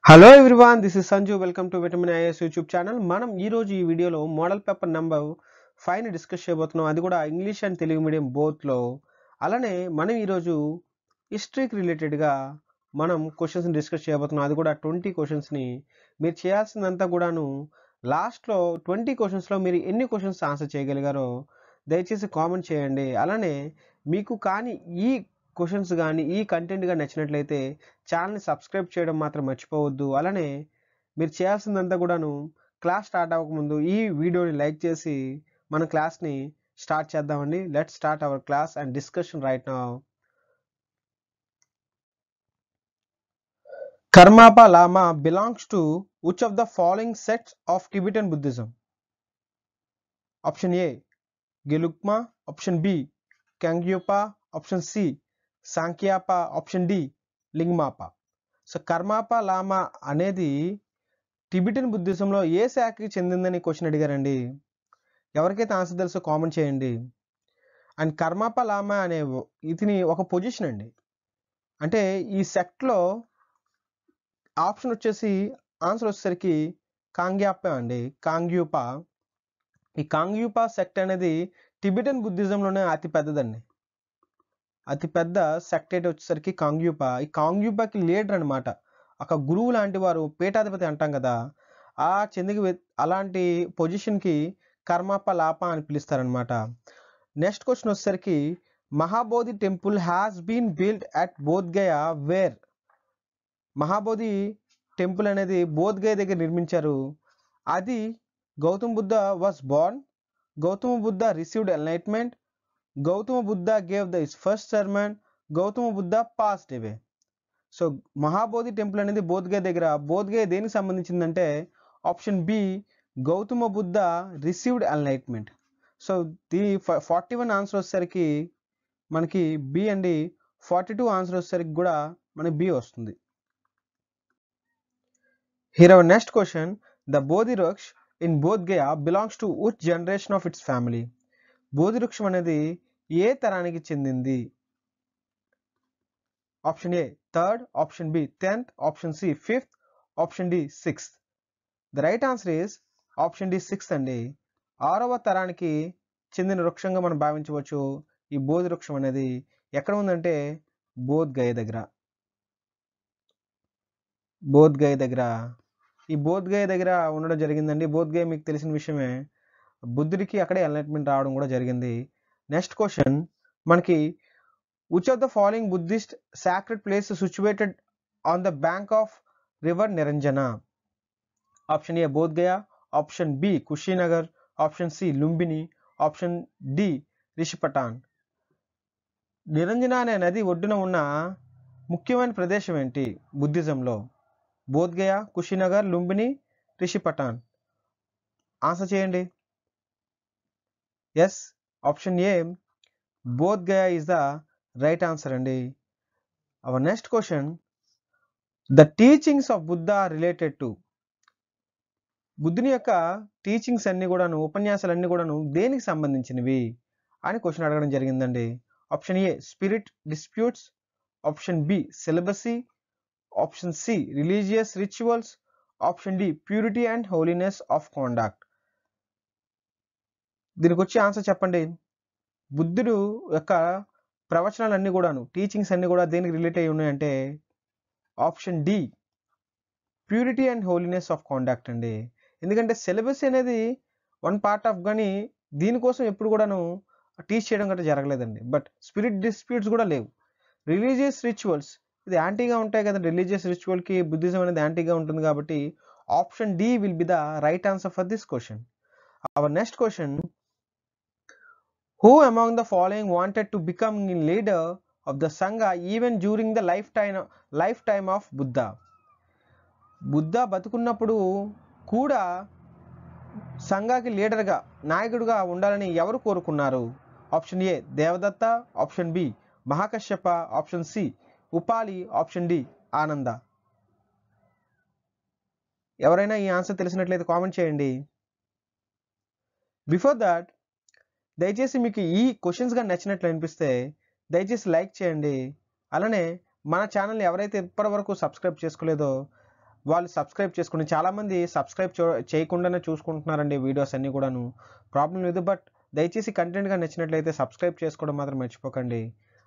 Hello everyone, this is Sanju. Welcome to Vitamin IAS YouTube channel. మనం ఈ రోజు ఈ వీడియోలో మోడల్ పేపర్ నంబర్ 5 ని డిస్కస్ చేయబోతున్నాం. అది కూడా English and Telugu medium both లో. అలానే మనం ఈ రోజు హిస్టరీకి రిలేటెడ్ గా మనం క్వశ్చన్స్ ని డిస్కస్ చేయబోతున్నాం. అది కూడా 20 క్వశ్చన్స్ ని. మీరు చేయాల్సిందంతా కూడాను లాస్ట్ లో 20 క్వశ్చన్స్ లో మీరు ఎన్ని క్వశ్చన్స్ ఆన్సర్ చేయగలిగారో దయచేసి కామెంట్ చేయండి. అలానే మీకు కానీ ఈ క్వశ్చన్స్ కానీ ఈ కంటెంట్ గా నచ్చినట్లయితే ఛానల్ని సబ్స్క్రైబ్ చేయడం మాత్రం మర్చిపోవద్దు. అలానే మీరు చేయాల్సిందంతా కూడాను క్లాస్ స్టార్ట్ అవ్వకముందు ఈ వీడియోని లైక్ చేసి మన క్లాస్ని స్టార్ట్ చేద్దామండి. Let's start our class and discussion right now. Karmapa Lama belongs to which of the following sects of Tibetan Buddhism? Option A, Gelugma. Option B, Kangyupa. Option C, Sankyapa. Option D, Lingmapa. So Karmapa Lama అనేది Tibetan బుద్ధిజంలో ఏ శాఖకి చెందిందని question అడిగారండి. ఎవరికైతే answer తెలుసో comment చేయండి. And కర్మాప లామా అనే ఇది ఒక పొజిషన్ అండి. అంటే ఈ సెక్ట్లో ఆప్షన్ వచ్చేసి ఆన్సర్ వచ్చేసరికి కాంగ్యాప అండి, కాంగ్యూపా. ఈ కాంగ్యూపా సెక్ట్ అనేది టిబెటన్ బుద్ధిజంలోనే అతి పెద్దదండి. అతిపెద్ద సెక్టేట్ వచ్చేసరికి కాంగ్యూపా. ఈ కాంగ్యూపాకి లీడర్ అనమాట, ఒక గురువు లాంటి వారు, పీఠాధిపతి అంటాం కదా, ఆ అలాంటి పొజిషన్కి కర్మాప లాపా అని పిలుస్తారనమాట. నెక్స్ట్ క్వశ్చన్ వచ్చేసరికి Mahabodhi temple has been build at Bodhgaya where. Mahabodhi temple అనేది బోధ్గయ దగ్గర నిర్మించారు. అది Gautam Buddha was born, Gautama Buddha received enlightenment, Gautama Buddha gave the first sermon, Gautama Buddha passed away. So Mahabodhi temple అనేది బోధ్గయ దగ్గర. బోధ్గయ దేనికి సంబంధించిందంటే option B, Gautama Buddha received enlightenment. So the 41 answer వచ్చేసరికి మనకి బి అండి. 42 ఆన్సర్ వచ్చేసరికి కూడా మనకి బి వస్తుంది. Here our next question. The Bodhi Raksh in Bodhgaya belongs to which generation of its family? బోధి వృక్షం అనేది ఏ తరానికి చెందింది? Option A third, option B 10th, option C 5th, option D 6th. The right answer is option D 6th అండి. 6వ తరానికి చెందిన వృక్షంగా మనం భావించవచ్చు. ఈ బోధి వృక్షం అనేది ఎక్కడ ఉందంటే బోధ్గయ దగ్గర. బోధ్గయ దగ్గర, ఈ బోధ్గయ దగ్గర ఉండడం జరిగిందండి. బోధ్గయ మీకు తెలిసిన విషయమే. బుద్ధుడికి అక్కడే ఎన్లైట్మెంట్ రావడం కూడా జరిగింది. నెక్స్ట్ క్వశ్చన్ మనకి which of the following Buddhist sacred place is situated on the bank of river Niranjana? Option A Bodhgaya, option B Kushinagar, option C Lumbini, option D Rishipatan. Niranjana అనే నది ఒడ్డున ఉన్న ముఖ్యమైన ప్రదేశం ఏంటి బుద్ధిజంలో? బోధ్గయ, కుషినగర్, లుంబిని, రిషిపటాన్. ఆన్సర్ చేయండి. Yes, option A Bodhgaya is the right answer అండి. Our next question, the teachings of Buddha related to. బుద్ధుని యొక్క టీచింగ్స్ అన్ని కూడాను, ఉపన్యాసాలన్నీ కూడాను దేనికి సంబంధించినవి అని క్వశ్చన్ అడగడం జరిగిందండి. Option A spirit disputes, option B celibacy, option C religious rituals, option D purity and holiness of conduct. దీనికి వచ్చి ఆన్సర్ చెప్పండి. బుద్ధుడు యొక్క ప్రవచనాలన్నీ కూడాను, టీచింగ్స్ అన్ని కూడా దేనికి రిలేట్ అయి ఉన్నాయంటే option D purity and holiness of conduct అండి. ఎందుకంటే సిలబస్ అనేది వన్ పార్ట్ ఆఫ్, కానీ దీనికోసం ఎప్పుడు కూడాను టీచ్ చేయడం గట్రా జరగలేదండి. బట్ స్పిరిట్ డిస్ప్యూట్స్ కూడా లేవు. రిలీజియస్ రిచువల్స్ ఇది యాంటీగా ఉంటాయి కదా, రిలీజియస్ రిచువల్కి బుద్ధిజం అనేది యాంటీగా ఉంటుంది. కాబట్టి option D will be the right answer for this question. Our next question, who among the following wanted to become a leader of the Sangha even during the lifetime of Buddha? Buddha బతుకున్నప్పుడు కూడా సంఘాకి లీడర్గా, నాయకుడిగా ఉండాలని ఎవరు కోరుకున్నారు? Option A Devadatta, option B Mahakashyapa, option C Upali, option D Ananda. ఎవరైనా ఈ ఆన్సర్ తెలిసినట్లయితే కామెంట్ చేయండి. బిఫోర్ దాట్, దయచేసి మీకు ఈ క్వశ్చన్స్ కానీ నచ్చినట్లు అనిపిస్తే దయచేసి లైక్ చేయండి. అలానే మన ఛానల్ని ఎవరైతే ఇప్పటి వరకు సబ్స్క్రైబ్ చేసుకోలేదో వాళ్ళు సబ్స్క్రైబ్ చేసుకోండి. చాలామంది సబ్స్క్రైబ్ చేయకుండానే చూసుకుంటున్నారండి వీడియోస్ అన్నీ కూడాను. ప్రాబ్లం లేదు. బట్ దయచేసి కంటెంట్గా నచ్చినట్లయితే సబ్స్క్రైబ్ చేసుకోవడం మాత్రం మర్చిపోకండి.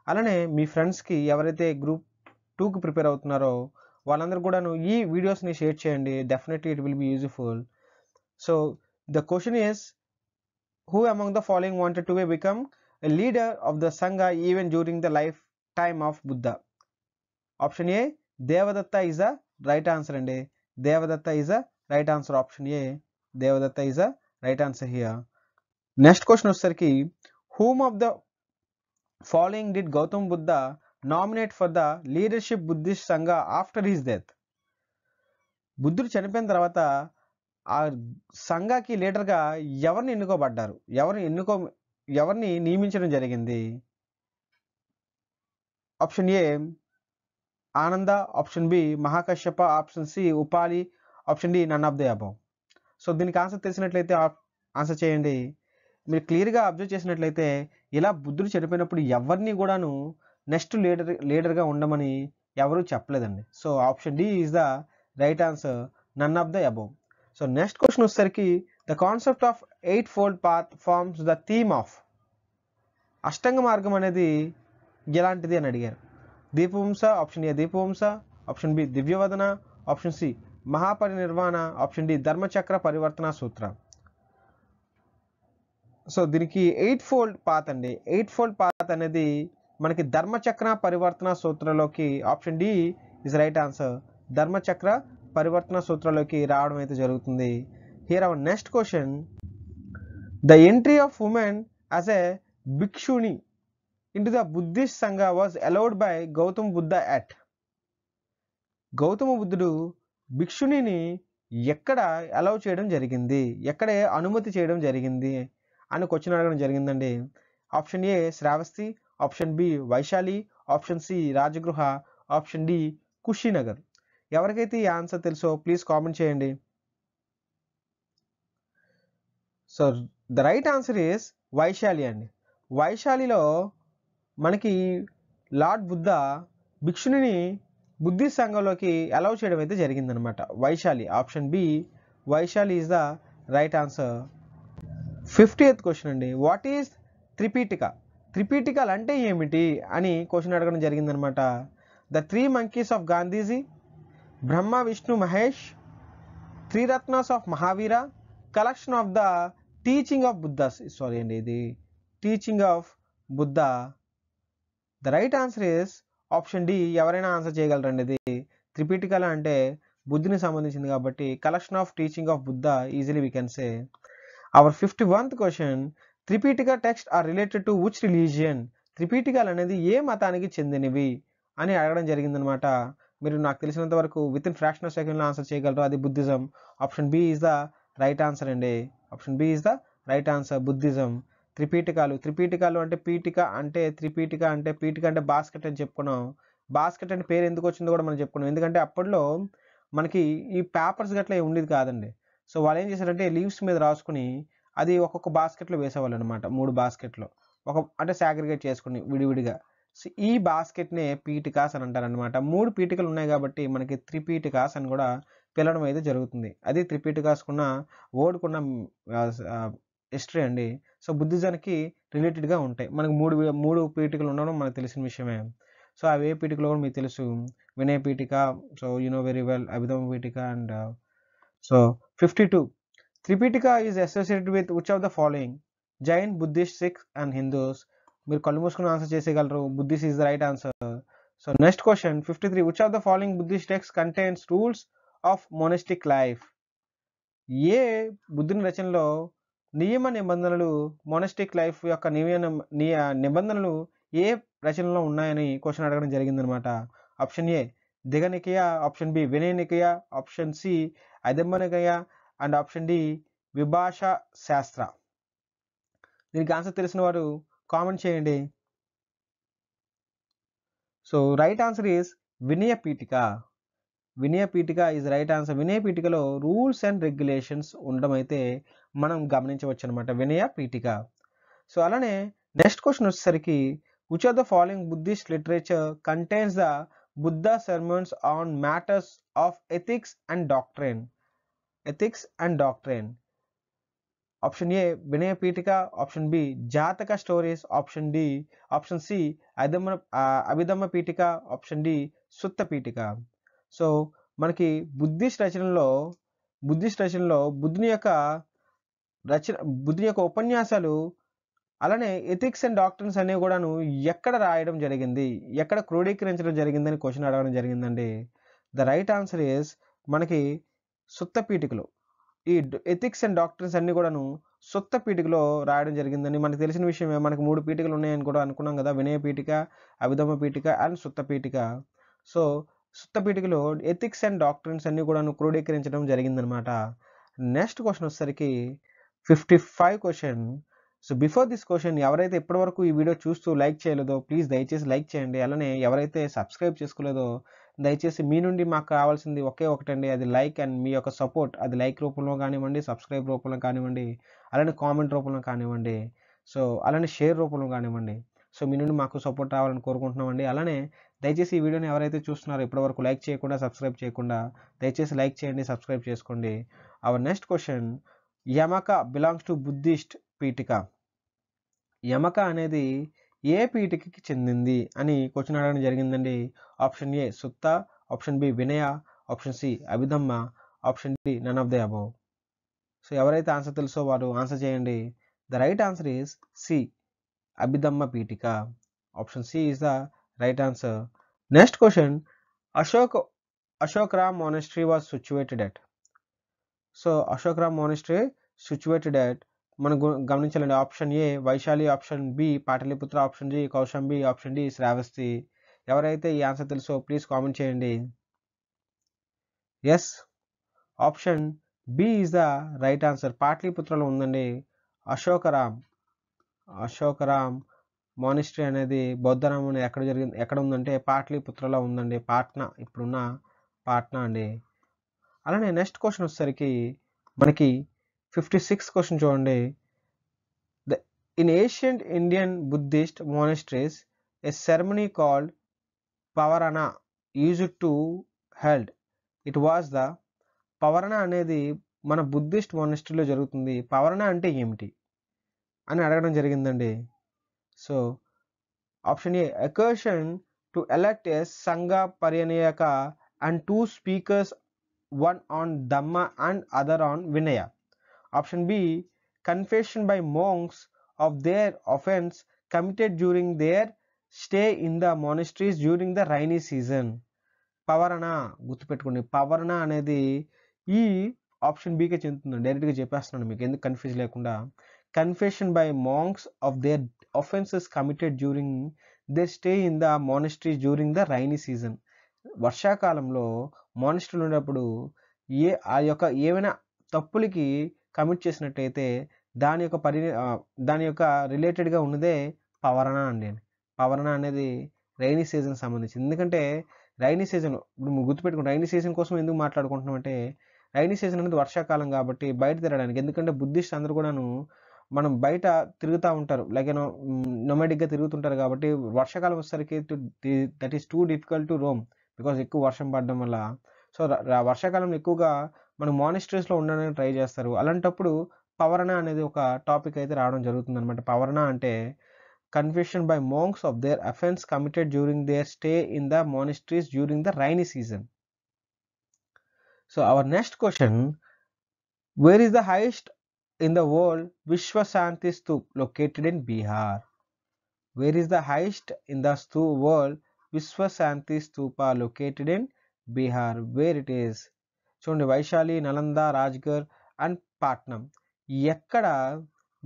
అలానే మీ ఫ్రెండ్స్కి ఎవరైతే గ్రూప్ 2కి ప్రిపేర్ అవుతున్నారో వాళ్ళందరూ కూడాను ఈ వీడియోస్ని షేర్ చేయండి. Definitely it will be useful. So the question is, who among the following wanted to become a leader of the Sangha even during the lifetime of Buddha? Option A, Devadatta is the right answer అండి. Devadatta is the right answer. Option A, Devadatta is the right answer here. Next question వచ్చేసరికి, whom of the following did Gautam Buddha nominate for the leadership Buddhist Sangha after his death? బుద్ధుడు చనిపోయిన తర్వాత ఆ సంఘాకి లీడర్గా ఎవరిని ఎన్నుకోబడ్డారు, ఎవరిని నియమించడం జరిగింది? Option A Ananda, option B Mahakashyapa, option C Upali, option D none of the above. So దీనికి ఆన్సర్ తెలిసినట్లయితే ఆన్సర్ చేయండి. మీరు క్లియర్గా అబ్జర్వ్ చేసినట్లయితే ఇలా బుద్ధుడు చనిపోయినప్పుడు ఎవరిని కూడాను నెక్స్ట్ లీడర్గా ఉండమని ఎవరూ చెప్పలేదండి. So option D is the right answer, none of the above. So next question వచ్చేసరికి, the concept of 8-fold path forms the theme of. అష్టాంగ మార్గం అనేది ఎలాంటిది అని అడిగారు. Dipavamsa, option A Dipavamsa, option B Divyavadana, option C Mahaparinirvana, option D Dharmachakra Parivartana Sutra. So దీనికి 8-fold path అండి. 8-fold path అనేది మనకి ధర్మచక్ర పరివర్తన సూత్రలోకి option D is right answer, Dharmachakra Parivartana సూత్రలోకి రావడం అయితే జరుగుతుంది. Here our next question, the entry of women as a bhikshuni into the Buddhist Sangha was allowed by Gautama Buddha at. Gautama బుద్ధుడు భిక్షునిని ఎక్కడ అలౌ చేయడం జరిగింది, ఎక్కడ అనుమతి చేయడం జరిగింది అని క్వశ్చన్ అడగడం జరిగిందండి. Option A Shravasti, option B Vaishali, option C Rajagriha, option D Kushinagar. ఎవరికైతే ఈ ఆన్సర్ తెలుసో ప్లీజ్ కామెంట్ చేయండి. So the right answer is Vaishali అండి. వైశాలిలో మనకి లార్డ్ బుద్ధ భిక్షుని బుద్ధిస్ట్ సంఘంలోకి అలౌ చేయడం అయితే జరిగిందనమాట. Vaishali, option B Vaishali is the right answer. 50th question అండి, వాట్ ఈజ్ త్రిపీఠిక? త్రిపీఠికలు అంటే ఏమిటి అని క్వశ్చన్ అడగడం జరిగిందనమాట. The 3 monkeys of Gandhiji, Brahma Vishnu Mahesh, 3 రత్నాస్ of Mahavira, collection of the teaching of Buddha. Sorry అండి, ఇది teaching of Buddha. The right answer is option D. ఎవరైనా ఆన్సర్ చేయగలరండి. ఇది త్రిపీఠికల అంటే బుద్ధుని సంబంధించింది కాబట్టి collection of teaching of Buddha easily we can say. Our 51th question, Tripitaka text are related to which religion? త్రిపీఠికలు అనేది ఏ మతానికి చెందినవి అని అడగడం జరిగిందనమాట. మీరు నాకు తెలిసినంత వరకు విత్ ఇన్ ఫ్రాక్షన్ ఆఫ్ సెకండ్లో ఆన్సర్ చేయగలరు. అది Buddhism. Option B is the right answer అండి. Option B is the right answer, Buddhism. త్రిపీఠికాలు అంటే పీఠిక అంటే త్రిపీఠిక అంటే పీఠిక అంటే బాస్కెట్ అని చెప్పుకున్నాం. బాస్కెట్ అంటే పేరు ఎందుకు వచ్చిందో కూడా మనం చెప్పుకున్నాం. ఎందుకంటే అప్పట్లో మనకి ఈ పేపర్స్ గట్లా ఉండేది కాదండి. సో వాళ్ళు ఏం చేశారంటే లీవ్స్ మీద రాసుకుని అది ఒక్కొక్క బాస్కెట్లో వేసేవాళ్ళు అనమాట. 3 బాస్కెట్లో అంటే సాగ్రిగేట్ చేసుకుని విడివిడిగా. సో ఈ బాస్కెట్నే పీఠికాస్ అని అంటారనమాట. 3 పీఠికలు ఉన్నాయి కాబట్టి మనకి త్రిపీఠికాస్ అని కూడా పిలవడం అయితే జరుగుతుంది. అది త్రిపీఠికాస్కున్న ఓడుకున్న హిస్టరీ అండి. సో బుద్ధిజానికి రిలేటెడ్గా ఉంటాయి. మనకు 3 పీఠికలు ఉండడం మనకు తెలిసిన విషయమే. సో అవి ఏ పీఠికలో కూడా మీకు తెలుసు. Vinaya Pitaka, so you know very well, Abhidhamma Pitaka and so 52. Tripitaka is associated with which of the following? Jain, Buddhist, Sikhs and Hindus. మీరు కళ్ళు మూసుకుని ఆన్సర్ చేసేయగలరు. Buddhist is the right answer. So next question 53. Which of the following Buddhist text contains rules of monastic life? ఏ బుద్ధుని రచనలో నియమ నిబంధనలు, మొనస్టిక్ life యొక్క నిబంధనలు ఏ రచనలో ఉన్నాయని క్వశ్చన్ అడగడం జరిగిందనమాట. Option A Dighanikaya, option B Vinayanikaya, option C Adambanikaya and option D Vibhasha Shastra. దీనికి ఆన్సర్ తెలిసిన వారు కామెంట్ చేయండి. సో రైట్ ఆన్సర్ ఈస్ వినయ పీఠిక. వినయ పీఠిక ఈజ్ రైట్ ఆన్సర్. వినయ పీఠికలో రూల్స్ అండ్ రెగ్యులేషన్స్ ఉండడం అయితే మనం గమనించవచ్చు అనమాట, వినయ పీఠిక. సో అలానే నెక్స్ట్ క్వశ్చన్ వచ్చేసరికి which of the following Buddhist literature contains the Buddha sermons on matters of ethics and doctrine. Ethics and doctrine. Option A, Vinaya Pitika. Option B, Jataka stories. Option C, Abhidhamma Pitika. Option D, Sutta Pitika. So మనకి Buddhist రచనలో బుద్ధుని యొక్క ఉపన్యాసాలు, అలానే ethics and doctrines అనేవి కూడాను ఎక్కడ రాయడం జరిగింది, ఎక్కడ క్రోడీకరించడం జరిగిందని క్వశ్చన్ అడగడం జరిగిందండి. ద రైట్ ఆన్సర్ ఈస్ మనకి సుత్త పీఠికలో. ఈ ఎథిక్స్ అండ్ డాక్ట్రిన్స్ అన్ని కూడాను సుత్త పీఠికలో రాయడం జరిగిందని మనకు తెలిసిన విషయమే. మనకు 3 పీఠికలు ఉన్నాయని కూడా అనుకున్నాం కదా, వినయ పీఠిక, అభిధమ్మ పీఠిక అండ్ సుత్త పీఠిక. సో సుత్త పీఠికలో ఎథిక్స్ అండ్ డాక్ట్రిన్స్ అన్ని కూడాను క్రోడీకరించడం జరిగిందనమాట. నెక్స్ట్ క్వశ్చన్ వచ్చేసరికి 55 question. So before this question, ఎవరైతే ఇప్పటివరకు ఈ వీడియో చూస్తూ లైక్ చేయలేదో ప్లీజ్ దయచేసి లైక్ చేయండి. అలానే ఎవరైతే సబ్స్క్రైబ్ చేసుకోలేదో దయచేసి మీ నుండి మాకు కావాల్సింది ఒకే ఒకటండి, అది లైక్ అండ్ మీ యొక్క సపోర్ట్. అది లైక్ రూపంలో కానివ్వండి, సబ్స్క్రైబ్ రూపంలో కానివ్వండి, అలానే కామెంట్ రూపంలో కానివ్వండి, సో అలానే షేర్ రూపంలో కానివ్వండి. సో మీ నుండి మాకు సపోర్ట్ రావాలని కోరుకుంటున్నామండి. అలానే దయచేసి ఈ వీడియోని ఎవరైతే చూస్తున్నారో ఇప్పటివరకు లైక్ చేయకుండా, సబ్స్క్రైబ్ చేయకుండా, దయచేసి లైక్ చేయండి, సబ్స్క్రైబ్ చేసుకోండి. Our next question, Yamaka belongs to Buddhist Pitaka. Yamaka అనేది ఏ పీఠికకి చెందింది అని క్వశ్చన్ అడగడం జరిగిందండి. Option A Sutta, option B Vinaya, option C Abhidhamma, option D none of the above. So ఎవరైతే ఆన్సర్ తెలుసో వారు ఆన్సర్ చేయండి. The right answer is C, Abhidhamma Pitaka. Option C is the right answer. Next question, Ashok Ram monastery was situated at. So Ashok Ram monastery situated at మనం గమనించాలండి. Option A Vaishali, option B Pataliputra, option G Kaushambi, option D Shravasti. ఎవరైతే ఈ answer తెలుసో please comment చేయండి. Yes, option B is the right answer. పాటలీపుత్రలో ఉందండి. Ashokaram monastery అనేది బౌద్ధరామం ఎక్కడ ఉందంటే పాటలీపుత్రలో ఉందండి. పాట్నా, ఇప్పుడున్న పాట్నా అండి. అలానే నెక్స్ట్ క్వశ్చన్ వచ్చేసరికి మనకి 56 క్వశ్చన్ చూడండి. In ancient Indian Buddhist monasteries a ceremony called pavarana used to held. It was the పవరణ అనేది మన బుద్ధిస్ట్ monasteryలో జరుగుతుంది. పవరణ అంటే ఏమిటి అని అడగడం జరిగిందండి. So option A, occasion to elect a సంఘ పరిణయక and 2 speakers, one on Dhamma and other on Vinaya. Option B, confession by monks of their offense committed during their stay in the monasteries during the rainy season. పవరణ గుర్తుపెట్టుకోండి. పవరణ అనేది ఈ option బికే చెందుతుంది. డైరెక్ట్గా చెప్పేస్తున్నాను మీకు, ఎందుకు confuse లేకుండా. Confession by monks of their offenses committed during their stay in the monasteries during the rainy season. వర్షాకాలంలో మానిస్టర్లు ఉన్నప్పుడు ఏమైనా తప్పులకి కమిట్ చేసినట్టయితే దాని యొక్క రిలేటెడ్గా ఉన్నదే పవరణ అండి. పవరణ అనేది రైనీ సీజన్ సంబంధించి. ఎందుకంటే రైనీ సీజన్ ఇప్పుడు గుర్తుపెట్టుకుని, రైనీ సీజన్ కోసం ఎందుకు మాట్లాడుకుంటున్నాం అంటే, రైనీ సీజన్ అనేది వర్షాకాలం కాబట్టి బయట తిరగడానికి. ఎందుకంటే బుద్ధిస్ట్ అందరూ కూడాను మనం బయట తిరుగుతూ ఉంటారు, లైక్ నొమాడిక్గా తిరుగుతుంటారు కాబట్టి వర్షాకాలం వచ్చేసరికి that is too difficult to Rome because ఎక్కువ వర్షం పడడం వల్ల. సో వర్షాకాలంలో ఎక్కువగా మనం మానిస్టరీస్లో ఉండడానికి ట్రై చేస్తారు. అలాంటప్పుడు పవరణ అనేది ఒక టాపిక్ అయితే రావడం జరుగుతుంది అనమాట. పవరణ అంటే confession by monks of their offence committed during their stay in the monasteries during the rainy season. So our next question, where is the highest in the world Vishwa Shanti Stupa located in Bihar? Where is the highest in the world Vishwa Shanti Stupa located in Bihar? Where it is? చూడండి, Vaishali, Nalanda, రాజ్గర్ and Patnam. ఎక్కడ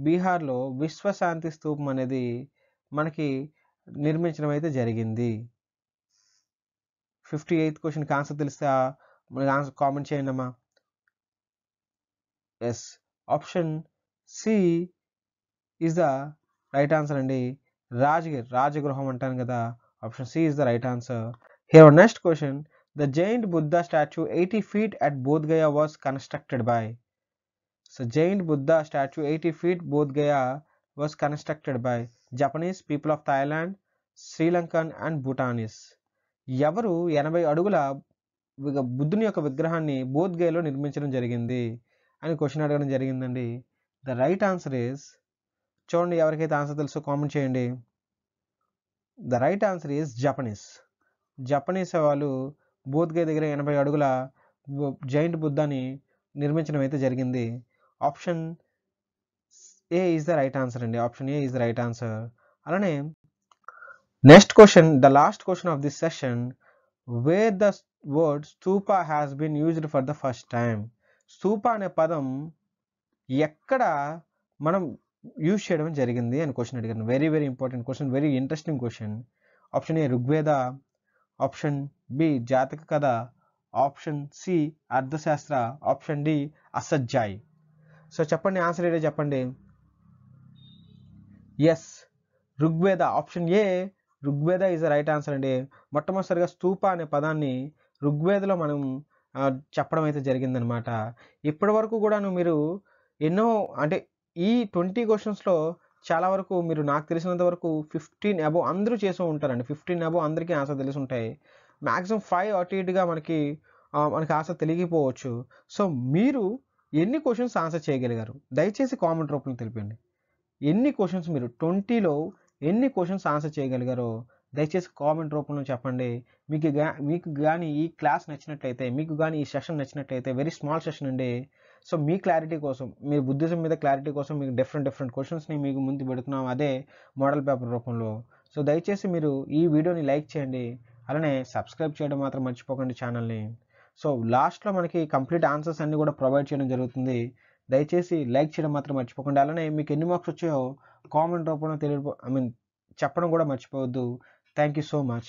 బీహార్లో విశ్వశాంతి స్తూపం అనేది మనకి నిర్మించడం అయితే జరిగింది. 58th క్వశ్చన్కి ఆన్సర్ తెలిస్తే ఆన్సర్ కామెంట్ చేయండి అమ్మా. Yes, option C is the right answer అండి. రాజగృహం అంటాను కదా, option C is the right answer. Here next question, the giant Buddha statue 80 feet at Bodh Gaya was constructed by. So giant Buddha statue 80 feet Bodh Gaya was constructed by Japanese, people of Thailand, Sri Lankan and Bhutanese. ఎవరు 80 అడుగుల బుద్ధుని యొక్క విగ్రహాన్ని బోధ్గయలో నిర్మించడం జరిగింది అని question అడగడం జరిగిందండి. ద రైట్ ఆన్సర్ ఈస్, చూడండి ఎవరికైతే ఆన్సర్ తెలుసో కామెంట్ చేయండి. The right answer is Japanese వాళ్ళు బోధ్గయ దగ్గర 80 అడుగుల జైంట్ బుద్ధాని నిర్మించడం అయితే జరిగింది. Option A is the right answer అండి. Option A is the right answer. అలానే next question, the last question of this session, where the word stupa has been used for the first time. Stupa అనే పదం ఎక్కడ మనం use చేయడం జరిగింది అని question అడిగాను. Very very important question, very interesting question. Option A Rigveda, option B Jataka Katha, option C Arthashastra, option D అసజ్జాయ్. So చెప్పండి, ఆన్సర్ ఏంటో చెప్పండి. Yes, Rigveda. Option A Rigveda is the right answer అండి. మొట్టమొదటిసారిగా స్తూప అనే పదాన్ని ఋగ్వేదలో మనం చెప్పడం అయితే జరిగిందనమాట. ఇప్పటి వరకు కూడాను మీరు ఎన్నో అంటే ఈ 20 క్వశ్చన్స్లో చాలా వరకు మీరు నాకు తెలిసినంత వరకు 15 అబోవ్ అందరూ చేస్తూ ఉంటారండి. 15 అబోవ్ అందరికీ ఆన్సర్ తెలిసి ఉంటాయి. మ్యాక్సిమం 5 అటు ఇటుగా మనకి ఆన్సర్ తెలియకపోవచ్చు. సో మీరు ఎన్ని క్వశ్చన్స్ ఆన్సర్ చేయగలిగారు దయచేసి కామెంట్ రూపంలో తెలిపండి. ఎన్ని క్వశ్చన్స్ మీరు 20లో ఎన్ని క్వశ్చన్స్ ఆన్సర్ చేయగలిగారో దయచేసి కామెంట్ రూపంలో చెప్పండి. మీకు కానీ ఈ క్లాస్ నచ్చినట్లయితే, మీకు కానీ ఈ సెషన్ నచ్చినట్లయితే, వెరీ స్మాల్ సెషన్ అండి. సో మీ క్లారిటీ కోసం, మీ బుద్ధిజం మీద క్లారిటీ కోసం మీకు డిఫరెంట్ క్వశ్చన్స్ని మీకు ముందు పెడుతున్నాం, అదే మోడల్ పేపర్ రూపంలో. సో దయచేసి మీరు ఈ వీడియోని లైక్ చేయండి, అలానే సబ్స్క్రైబ్ చేయడం మాత్రం మర్చిపోకండి ఛానల్ని. సో లాస్ట్లో మనకి కంప్లీట్ ఆన్సర్స్ అన్నీ కూడా ప్రొవైడ్ చేయడం జరుగుతుంది. దయచేసి లైక్ చేయడం మాత్రం మర్చిపోకండి. అలానే మీకు ఎన్ని మార్క్స్ వచ్చాయో కామెంట్ రూపంలో చెప్పడం కూడా మర్చిపోవద్దు. Thank you so much.